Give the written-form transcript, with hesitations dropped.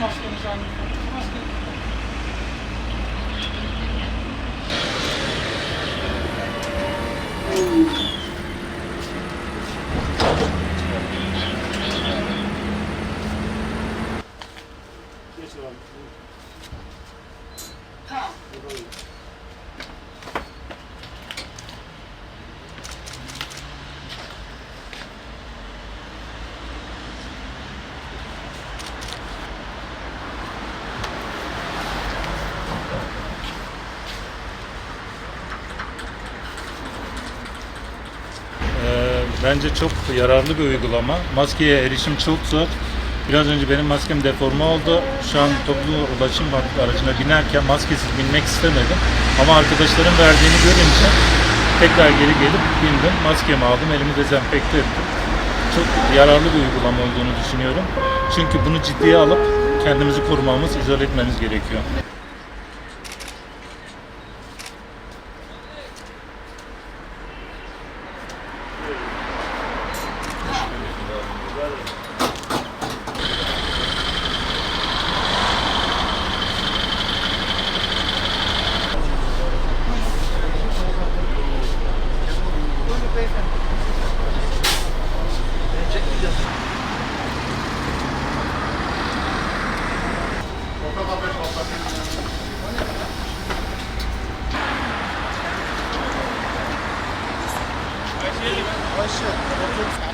maskenizi anlayın. Tamam. Bence çok yararlı bir uygulama. Maskeye erişim çok zor. Biraz önce benim maskem deforme oldu. Şu an toplu ulaşım aracına binerken maskesiz binmek istemedim. Ama arkadaşlarım verdiğini görünce tekrar geri gelip bindim. Maskemi aldım, elimi dezenfekte ettim. Çok yararlı bir uygulama olduğunu düşünüyorum. Çünkü bunu ciddiye alıp kendimizi korumamız, izole etmemiz gerekiyor. Başı.